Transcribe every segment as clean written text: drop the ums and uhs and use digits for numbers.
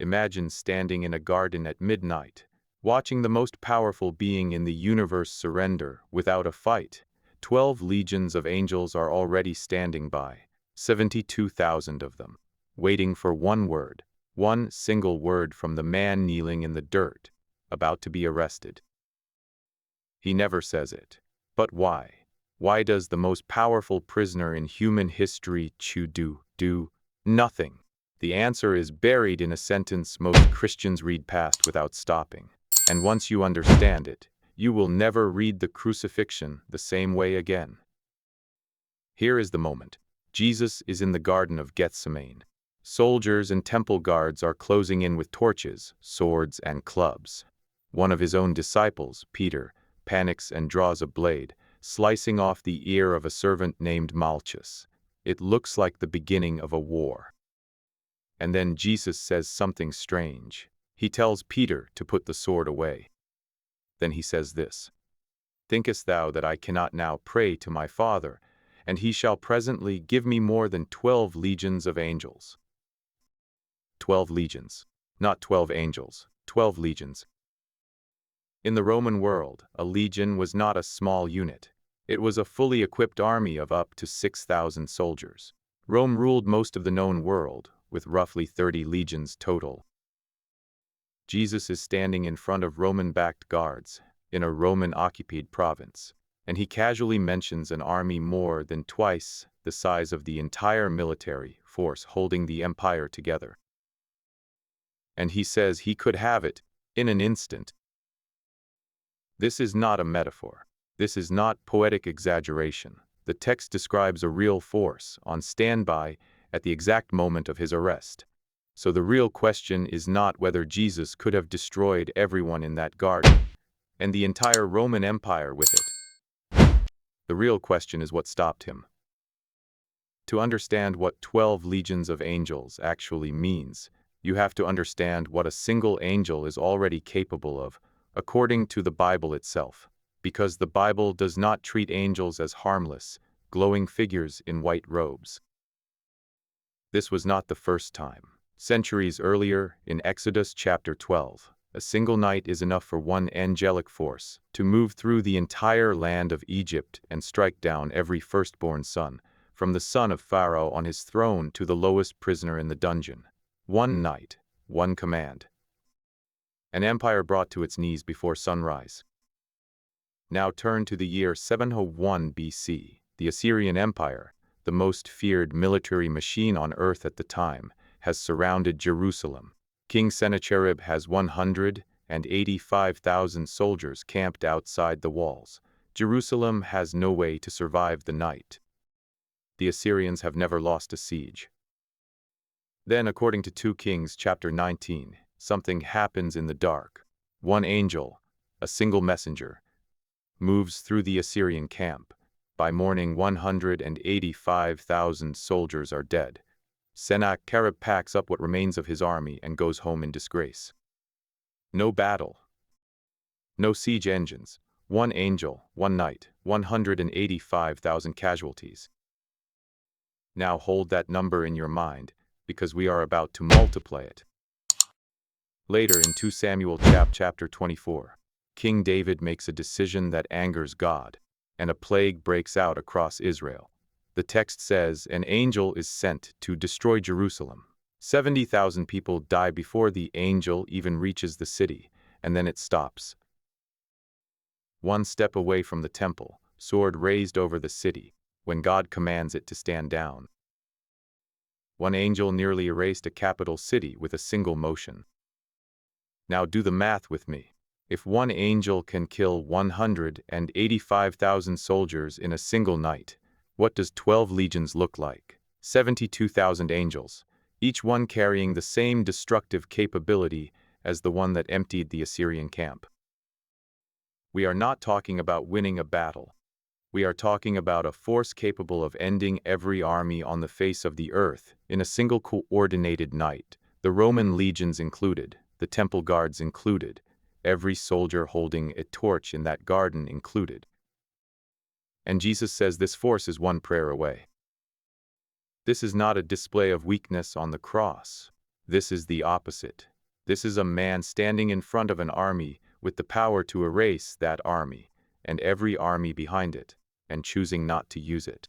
Imagine standing in a garden at midnight, watching the most powerful being in the universe surrender without a fight. 12 legions of angels are already standing by, 72,000 of them, waiting for one word, one single word from the man kneeling in the dirt, about to be arrested. He never says it. But why? Why does the most powerful prisoner in human history do nothing? The answer is buried in a sentence most Christians read past without stopping. And once you understand it, you will never read the crucifixion the same way again. Here is the moment. Jesus is in the Garden of Gethsemane. Soldiers and temple guards are closing in with torches, swords, and clubs. One of his own disciples, Peter, panics and draws a blade, slicing off the ear of a servant named Malchus. It looks like the beginning of a war. And then Jesus says something strange. He tells Peter to put the sword away. Then he says this, "Thinkest thou that I cannot now pray to my Father, and he shall presently give me more than 12 legions of angels?" 12 legions. Not 12 angels, 12 legions. In the Roman world, a legion was not a small unit. It was a fully equipped army of up to 6,000 soldiers. Rome ruled most of the known world, with roughly 30 legions total. Jesus is standing in front of Roman-backed guards in a Roman-occupied province, and he casually mentions an army more than twice the size of the entire military force holding the empire together. And he says he could have it in an instant. This is not a metaphor. This is not poetic exaggeration. The text describes a real force on standby at the exact moment of his arrest. So the real question is not whether Jesus could have destroyed everyone in that garden and the entire Roman Empire with it. The real question is what stopped him. To understand what 12 legions of angels actually means, you have to understand what a single angel is already capable of, according to the Bible itself, because the Bible does not treat angels as harmless, glowing figures in white robes. This was not the first time. Centuries earlier, in Exodus chapter 12, a single night is enough for one angelic force to move through the entire land of Egypt and strike down every firstborn son, from the son of Pharaoh on his throne to the lowest prisoner in the dungeon. One night, one command. An empire brought to its knees before sunrise. Now turn to the year 701 BC. The Assyrian Empire, the most feared military machine on earth at the time, has surrounded Jerusalem. King Sennacherib has 185,000 soldiers camped outside the walls. Jerusalem has no way to survive the night. The Assyrians have never lost a siege. Then, according to 2 Kings chapter 19, something happens in the dark. One angel, a single messenger, moves through the Assyrian camp. By morning, 185,000 soldiers are dead. Sennacherib packs up what remains of his army and goes home in disgrace. No battle. No siege engines. One angel, one night, 185,000 casualties. Now hold that number in your mind, because we are about to multiply it. Later in 2 Samuel chapter 24, King David makes a decision that angers God, and a plague breaks out across Israel. The text says an angel is sent to destroy Jerusalem. 70,000 people die before the angel even reaches the city, and then it stops. One step away from the temple, sword raised over the city, when God commands it to stand down. One angel nearly erased a capital city with a single motion. Now do the math with me. If one angel can kill 185,000 soldiers in a single night, what does 12 legions look like? 72,000 angels, each one carrying the same destructive capability as the one that emptied the Assyrian camp. We are not talking about winning a battle. We are talking about a force capable of ending every army on the face of the earth in a single coordinated night, the Roman legions included, the temple guards included, every soldier holding a torch in that garden included. And Jesus says this force is one prayer away. This is not a display of weakness on the cross. This is the opposite. This is a man standing in front of an army with the power to erase that army and every army behind it, and choosing not to use it.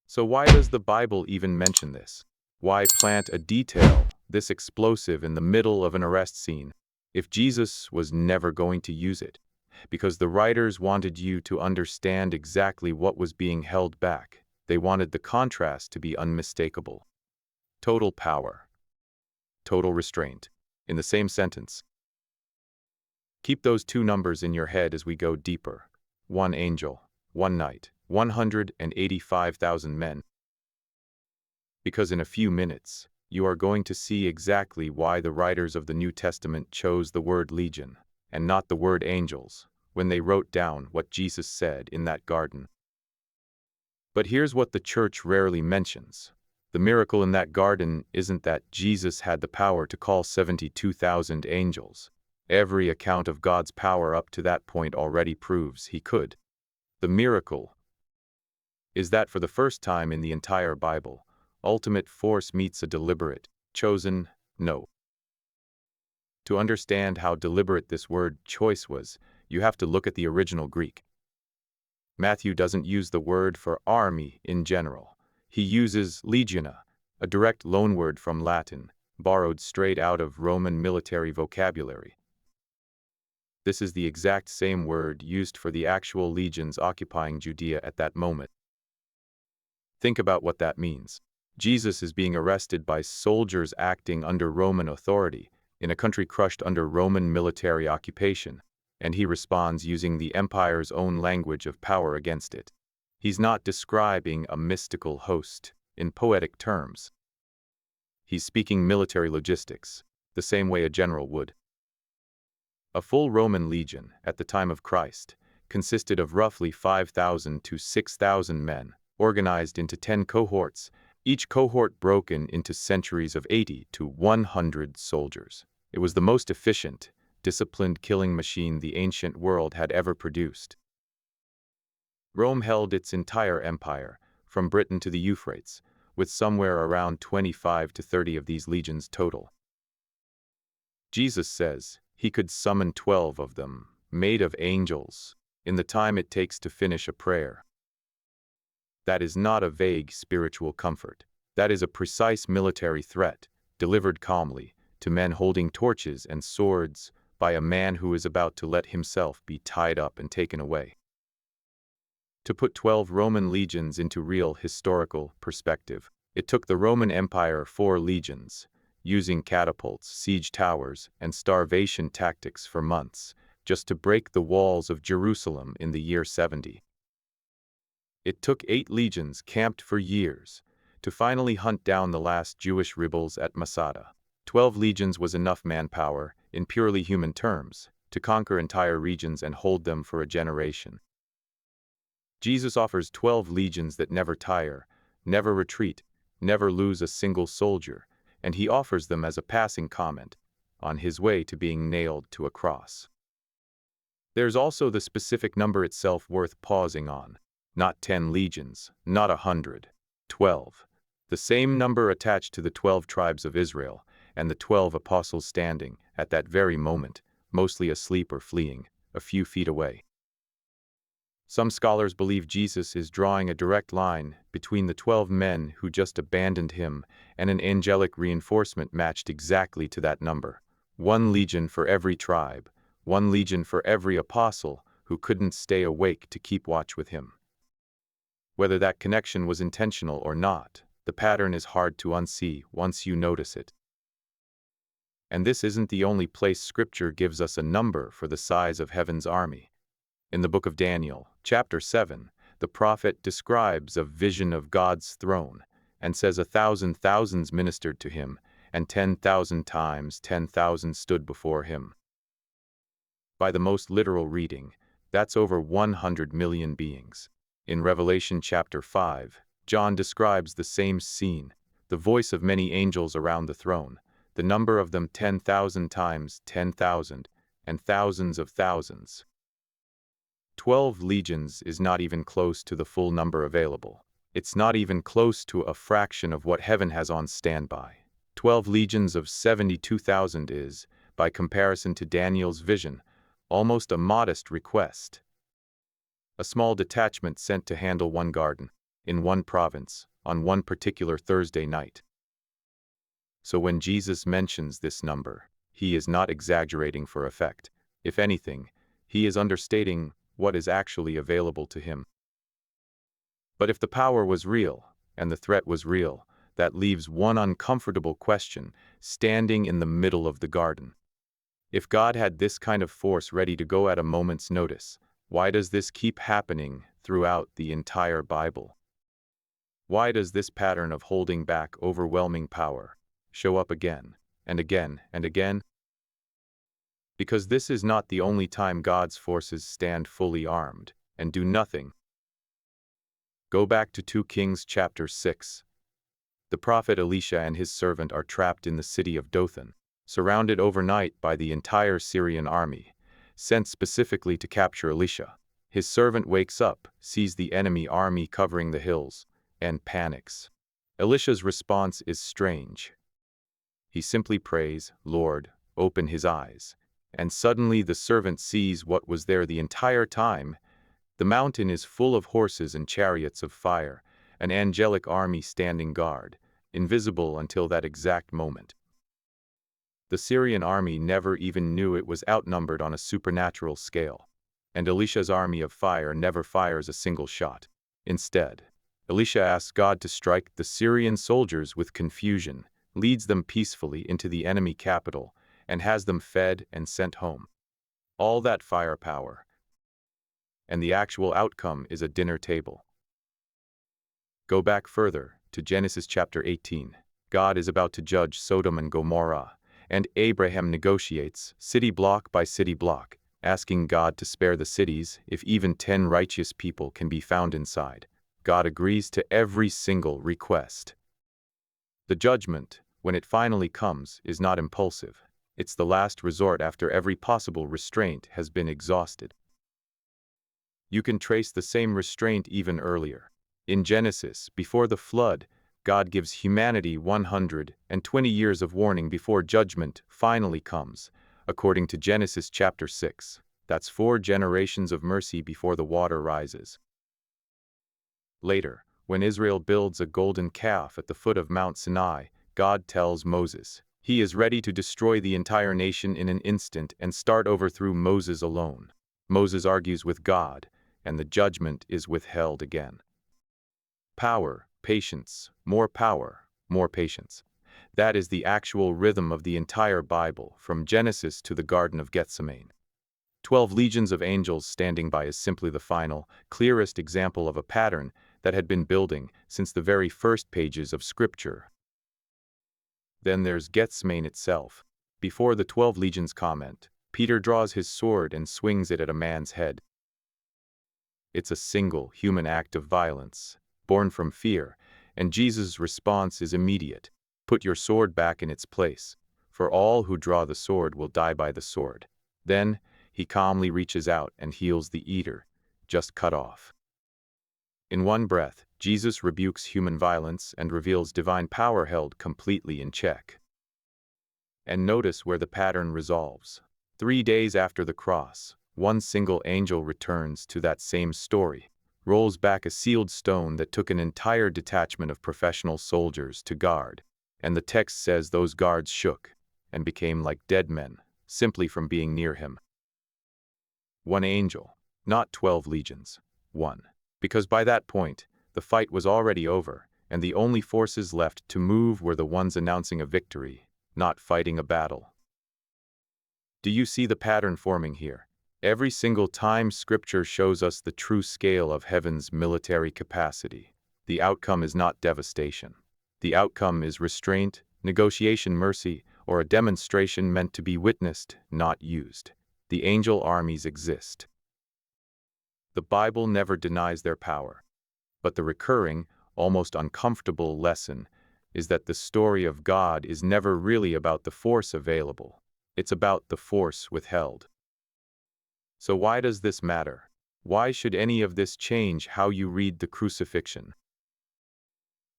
So why does the Bible even mention this? Why plant a detail this explosive in the middle of an arrest scene if Jesus was never going to use it? Because the writers wanted you to understand exactly what was being held back. They wanted the contrast to be unmistakable. Total power, total restraint, in the same sentence. Keep those two numbers in your head as we go deeper. One angel, one night, 185,000 men. Because in a few minutes, you are going to see exactly why the writers of the New Testament chose the word legion, and not the word angels, when they wrote down what Jesus said in that garden. But here's what the church rarely mentions. The miracle in that garden isn't that Jesus had the power to call 72,000 angels. Every account of God's power up to that point already proves he could. The miracle is that for the first time in the entire Bible, ultimate force meets a deliberate, chosen no. To understand how deliberate this word choice was, you have to look at the original Greek. Matthew doesn't use the word for army in general. He uses legiona, a direct loanword from Latin, borrowed straight out of Roman military vocabulary. This is the exact same word used for the actual legions occupying Judea at that moment. Think about what that means. Jesus is being arrested by soldiers acting under Roman authority in a country crushed under Roman military occupation, and he responds using the empire's own language of power against it. He's not describing a mystical host in poetic terms. He's speaking military logistics, the same way a general would. A full Roman legion, at the time of Christ, consisted of roughly 5,000 to 6,000 men, organized into 10 cohorts, each cohort broken into centuries of 80 to 100 soldiers. It was the most efficient, disciplined killing machine the ancient world had ever produced. Rome held its entire empire, from Britain to the Euphrates, with somewhere around 25 to 30 of these legions total. Jesus says he could summon 12 of them, made of angels, in the time it takes to finish a prayer. That is not a vague spiritual comfort. That is a precise military threat, delivered calmly, to men holding torches and swords, by a man who is about to let himself be tied up and taken away. To put 12 Roman legions into real historical perspective, it took the Roman Empire 4 legions, using catapults, siege towers, and starvation tactics for months, just to break the walls of Jerusalem in the year 70. It took 8 legions camped for years to finally hunt down the last Jewish rebels at Masada. 12 legions was enough manpower, in purely human terms, to conquer entire regions and hold them for a generation. Jesus offers 12 legions that never tire, never retreat, never lose a single soldier, and he offers them as a passing comment on his way to being nailed to a cross. There's also the specific number itself worth pausing on. Not 10 legions, not 100, 12. The same number attached to the 12 tribes of Israel, and the 12 apostles standing, at that very moment, mostly asleep or fleeing, a few feet away. Some scholars believe Jesus is drawing a direct line between the 12 men who just abandoned him and an angelic reinforcement matched exactly to that number. 1 legion for every tribe, 1 legion for every apostle who couldn't stay awake to keep watch with him. Whether that connection was intentional or not, the pattern is hard to unsee once you notice it. And this isn't the only place Scripture gives us a number for the size of heaven's army. In the book of Daniel, chapter 7, the prophet describes a vision of God's throne and says 1,000 thousands ministered to him, and 10,000 times 10,000 stood before him. By the most literal reading, that's over 100 million beings. In Revelation chapter 5, John describes the same scene, the voice of many angels around the throne, the number of them 10,000 times 10,000, and thousands of thousands. 12 legions is not even close to the full number available. It's not even close to a fraction of what heaven has on standby. 12 legions of 72,000 is, by comparison to Daniel's vision, almost a modest request. A small detachment sent to handle one garden, in one province, on one particular Thursday night. So when Jesus mentions this number, he is not exaggerating for effect. If anything, he is understating what is actually available to him. But if the power was real, and the threat was real, that leaves one uncomfortable question standing in the middle of the garden. If God had this kind of force ready to go at a moment's notice, why does this keep happening throughout the entire Bible? Why does this pattern of holding back overwhelming power show up again and again and again? Because this is not the only time God's forces stand fully armed and do nothing. Go back to 2 Kings chapter 6. The prophet Elisha and his servant are trapped in the city of Dothan, surrounded overnight by the entire Syrian army, sent specifically to capture Elisha. His servant wakes up, sees the enemy army covering the hills, and panics. Elisha's response is strange. He simply prays, "Lord, open his eyes." And suddenly the servant sees what was there the entire time. The mountain is full of horses and chariots of fire, an angelic army standing guard, invisible until that exact moment. The Syrian army never even knew it was outnumbered on a supernatural scale, and Elisha's army of fire never fires a single shot. Instead, Elisha asks God to strike the Syrian soldiers with confusion, leads them peacefully into the enemy capital, and has them fed and sent home. All that firepower. And the actual outcome is a dinner table. Go back further, to Genesis chapter 18. God is about to judge Sodom and Gomorrah, and Abraham negotiates, city block by city block, asking God to spare the cities if even 10 righteous people can be found inside. God agrees to every single request. The judgment, when it finally comes, is not impulsive. It's the last resort after every possible restraint has been exhausted. You can trace the same restraint even earlier. In Genesis, before the flood, God gives humanity 120 years of warning before judgment finally comes, according to Genesis chapter 6. That's 4 generations of mercy before the water rises. Later, when Israel builds a golden calf at the foot of Mount Sinai, God tells Moses he is ready to destroy the entire nation in an instant and start over through Moses alone. Moses argues with God, and the judgment is withheld again. Power, patience, more patience. That is the actual rhythm of the entire Bible, from Genesis to the Garden of Gethsemane. 12 legions of angels standing by is simply the final, clearest example of a pattern that had been building since the very first pages of Scripture. Then there's Gethsemane itself. Before the 12 legions comment, Peter draws his sword and swings it at a man's head. It's a single human act of violence, born from fear, and Jesus' response is immediate. Put your sword back in its place, for all who draw the sword will die by the sword. Then, he calmly reaches out and heals the eater, just cut off. In one breath, Jesus rebukes human violence and reveals divine power held completely in check. And notice where the pattern resolves. 3 days after the cross, one single angel returns to that same story, rolls back a sealed stone that took an entire detachment of professional soldiers to guard, and the text says those guards shook and became like dead men, simply from being near him. One angel, not 12 legions. One. Because by that point, the fight was already over, and the only forces left to move were the ones announcing a victory, not fighting a battle. Do you see the pattern forming here? Every single time Scripture shows us the true scale of heaven's military capacity, the outcome is not devastation. The outcome is restraint, negotiation, mercy, or a demonstration meant to be witnessed, not used. The angel armies exist. The Bible never denies their power. But the recurring, almost uncomfortable lesson is that the story of God is never really about the force available. It's about the force withheld. So why does this matter? Why should any of this change how you read the crucifixion?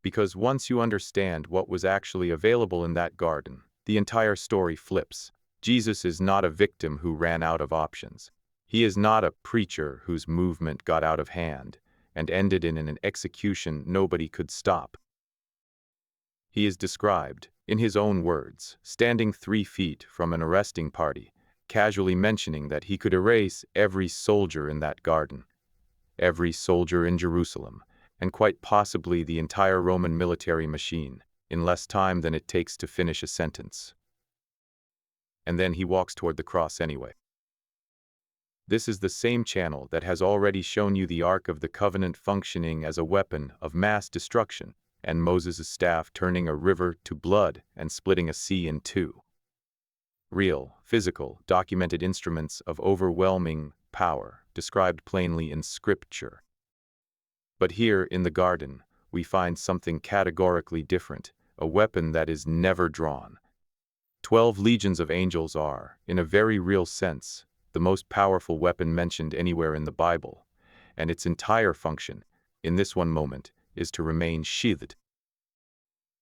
Because once you understand what was actually available in that garden, the entire story flips. Jesus is not a victim who ran out of options. He is not a preacher whose movement got out of hand and ended in an execution nobody could stop. He is described, in his own words, standing 3 feet from an arresting party, casually mentioning that he could erase every soldier in that garden, every soldier in Jerusalem, and quite possibly the entire Roman military machine, in less time than it takes to finish a sentence. And then he walks toward the cross anyway. This is the same channel that has already shown you the Ark of the Covenant functioning as a weapon of mass destruction, and Moses' staff turning a river to blood and splitting a sea in two. Real, physical, documented instruments of overwhelming power, described plainly in Scripture. But here, in the garden, we find something categorically different, a weapon that is never drawn. 12 legions of angels are, in a very real sense, the most powerful weapon mentioned anywhere in the Bible, and its entire function, in this one moment, is to remain sheathed.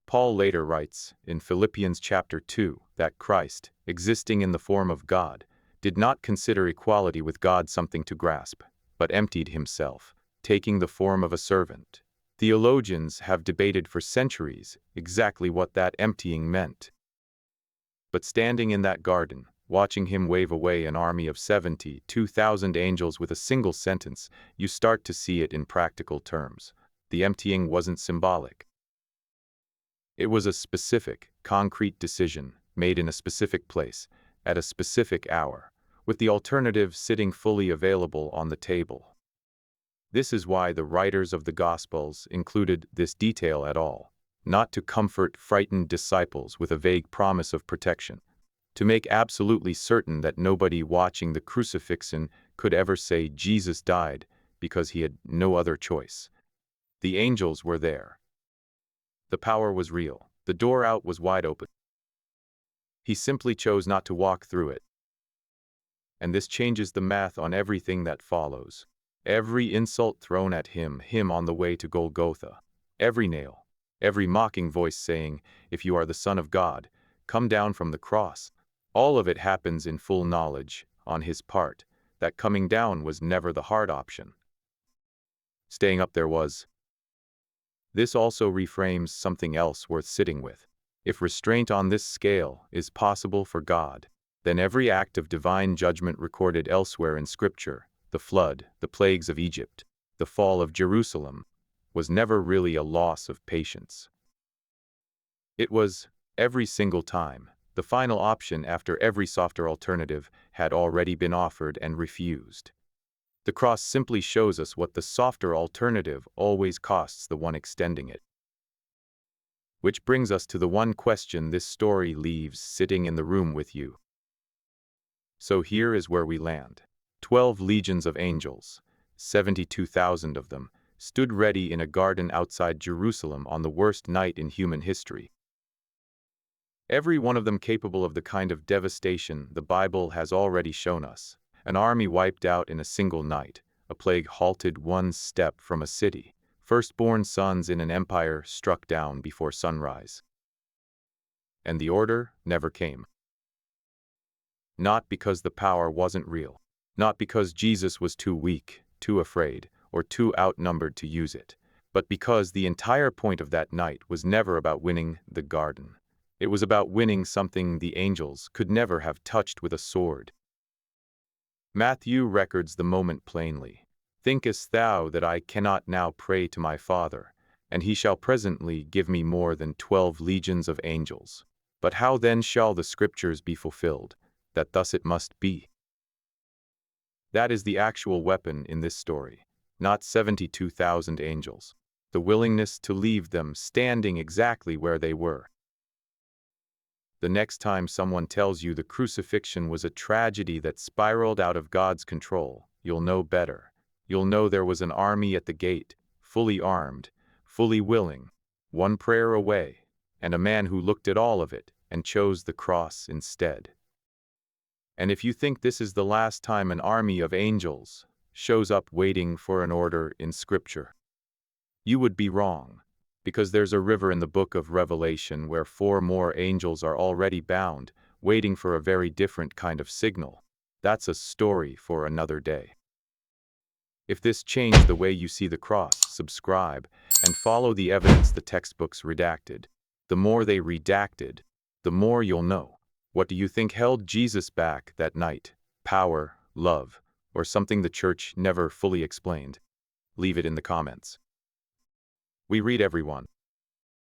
Paul later writes, in Philippians chapter 2, that Christ, existing in the form of God, did not consider equality with God something to grasp, but emptied himself, taking the form of a servant. Theologians have debated for centuries exactly what that emptying meant. But standing in that garden, watching him wave away an army of 72,000 angels with a single sentence, you start to see it in practical terms. The emptying wasn't symbolic. It was a specific, concrete decision made in a specific place, at a specific hour, with the alternative sitting fully available on the table. This is why the writers of the Gospels included this detail at all, not to comfort frightened disciples with a vague promise of protection, to make absolutely certain that nobody watching the crucifixion could ever say Jesus died because he had no other choice. The angels were there. The power was real. The door out was wide open. He simply chose not to walk through it. And this changes the math on everything that follows. Every insult thrown at him on the way to Golgotha, every nail, every mocking voice saying, "If you are the Son of God, come down from the cross," all of it happens in full knowledge, on his part, that coming down was never the hard option. Staying up there was. This also reframes something else worth sitting with. If restraint on this scale is possible for God, then every act of divine judgment recorded elsewhere in Scripture, the flood, the plagues of Egypt, the fall of Jerusalem, was never really a loss of patience. It was, every single time, the final option after every softer alternative had already been offered and refused. The cross simply shows us what the softer alternative always costs the one extending it. Which brings us to the one question this story leaves sitting in the room with you. So here is where we land. 12 legions of angels, 72,000 of them, stood ready in a garden outside Jerusalem on the worst night in human history. Every one of them capable of the kind of devastation the Bible has already shown us. An army wiped out in a single night, a plague halted one step from a city, firstborn sons in an empire struck down before sunrise. And the order never came. Not because the power wasn't real, not because Jesus was too weak, too afraid, or too outnumbered to use it, but because the entire point of that night was never about winning the garden. It was about winning something the angels could never have touched with a sword. Matthew records the moment plainly. "Thinkest thou that I cannot now pray to my Father, and he shall presently give me more than 12 legions of angels? But how then shall the Scriptures be fulfilled, that thus it must be?" That is the actual weapon in this story, not 72,000 angels. The willingness to leave them standing exactly where they were. The next time someone tells you the crucifixion was a tragedy that spiraled out of God's control, you'll know better. You'll know there was an army at the gate, fully armed, fully willing, one prayer away, and a man who looked at all of it and chose the cross instead. And if you think this is the last time an army of angels shows up waiting for an order in Scripture, you would be wrong. Because there's a river in the book of Revelation where 4 more angels are already bound, waiting for a very different kind of signal. That's a story for another day. If this changed the way you see the cross, subscribe and follow the evidence the textbooks redacted. The more they redacted, the more you'll know. What do you think held Jesus back that night? Power, love, or something the church never fully explained? Leave it in the comments. We read everyone.